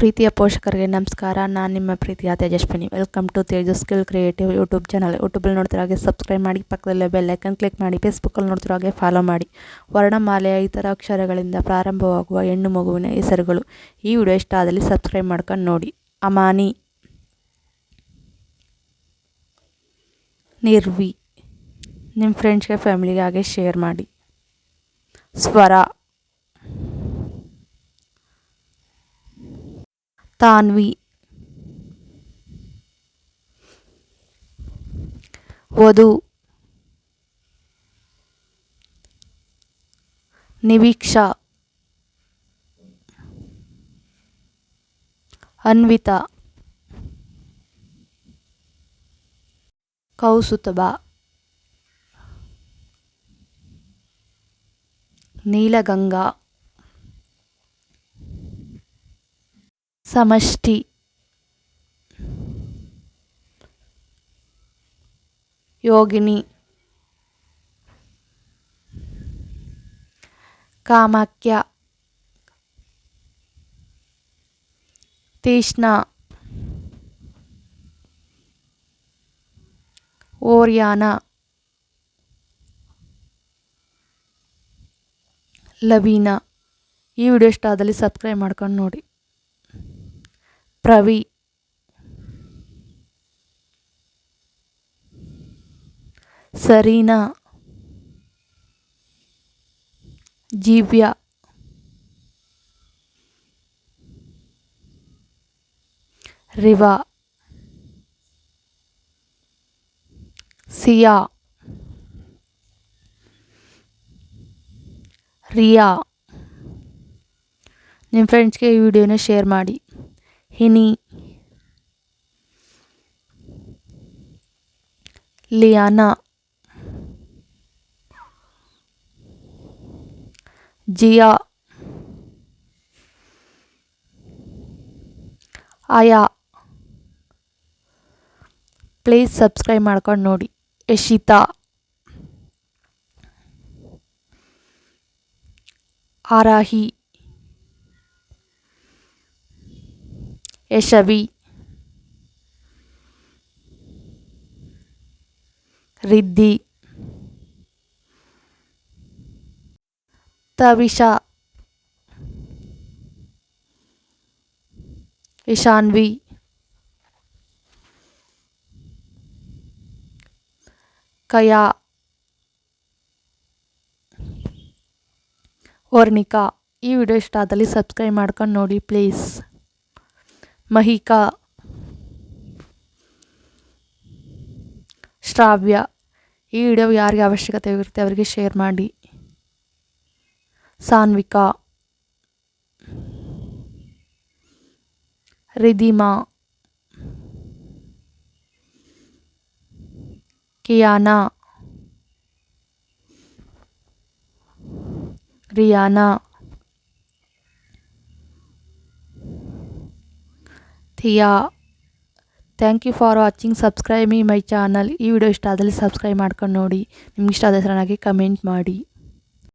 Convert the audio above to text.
ಪ್ರೀತಿಯ ಪೋಷಕರಿಗೆ ನಮಸ್ಕಾರ. ನಾನು ನಿಮ್ಮ ಪ್ರೀತಿಯ Tejaswini. Welcome to Tejas skill creative YouTube channel. ಯೂಟ್ಯೂಬಲ್ಲಿ ನೋಡ್ತಿರೋ ಹಾಗೆ ಸಬ್ಸ್ಕ್ರೈಬ್ ಮಾಡಿ, ಪಕ್ಕದಲ್ಲೇ ಬೆಲ್ ಐಕನ್ ಕ್ಲಿಕ್ ಮಾಡಿ. ಫೇಸ್ಬುಕ್ಕಲ್ಲಿ ನೋಡ್ತಿರೋ ಹಾಗೆ ಫಾಲೋ ಮಾಡಿ. ವರ್ಣಮಾಲೆಯ ಇತರ ಅಕ್ಷರಗಳಿಂದ ಪ್ರಾರಂಭವಾಗುವ ಹೆಣ್ಣು ಮಗುವಿನ ಹೆಸರುಗಳು. ಈ ವಿಡಿಯೋ ಇಷ್ಟ ಆದಲ್ಲಿ ಸಬ್ಸ್ಕ್ರೈಬ್ ಮಾಡ್ಕೊಂಡು ನೋಡಿ. ಅಮಾನಿ, ನಿರ್ವಿ. ನಿಮ್ಮ ಫ್ರೆಂಡ್ಸ್ಗೆ ಫ್ಯಾಮಿಲಿಗೆ ಹಾಗೆ ಶೇರ್ ಮಾಡಿ. ಸ್ವರ, ತಾನ್ವಿ, ವಧು, ನಿವೀಕ್ಷಾ, ಅನ್ವಿತಾ, ಕೌಸುತಬ, ನೀಲಗಂಗಾ, ಸಮಷ್ಟಿ, ಯೋಗಿನಿ, ಕಾಮಾಖ್ಯ, ತೀಕ್ಷ್ಣ, ಓರ್ಯಾನ, ಲವೀನಾ. ಈ ವಿಡಿಯೋ ಇಷ್ಟ ಆದಲ್ಲಿ ಸಬ್ಸ್ಕ್ರೈಬ್ ಮಾಡ್ಕೊಂಡು ನೋಡಿ. ಪ್ರವಿ, ಸರೀನಾ, ಜೀವ್ಯ, ರಿವಾ, ಸಿಯಾ, ರಿಯಾ. ನಿಮ್ಮ ಫ್ರೆಂಡ್ಸ್ಗೆ ಈ ವಿಡಿಯೋನ ಶೇರ್ ಮಾಡಿ. ಹಿನಿ, ಲಿಯಾನಾ, ಜಿಯಾ, ಆಯಾ. ಪ್ಲೀಸ್ ಸಬ್ಸ್ಕ್ರೈಬ್ ಮಾಡ್ಕೊಂಡು ನೋಡಿ. ಯಶಿತಾ, ಆರಾಹಿ, ಯಶವಿ, ರಿದ್ದಿ, ತವಿಷಾ, ಇಶಾನ್ವಿ, ಕಯಾ, ವರ್ಣಿಕಾ. ಈ ವಿಡಿಯೋ ಇಷ್ಟ ಆದಲ್ಲಿ ಸಬ್ಸ್ಕ್ರೈಬ್ ಮಾಡ್ಕೊಂಡು ನೋಡಿ ಪ್ಲೀಸ್. ಮಹಿಕಾ, ಶ್ರಾವ್ಯ. ಈ ವಿಡಿಯೋ ಯಾರಿಗೆ ಅವಶ್ಯಕತೆ ಇರುತ್ತೆ ಅವರಿಗೆ ಶೇರ್ ಮಾಡಿ. Sanvika, Ridhima, Kiyana, Riyana, Thia. Thank you for watching. Subscribe my channel. ಈ ವಿಡಿಯೋ ಇಷ್ಟ ಆದಲ್ಲಿ ಸಬ್ಸ್ಕ್ರೈಬ್ ಮಾಡ್ಕೊಂಡು ನೋಡಿ. ನಿಮ್ಗೆ ಇಷ್ಟ ಆದ ಚೆನ್ನಾಗಿ ಕಮೆಂಟ್ ಮಾಡಿ.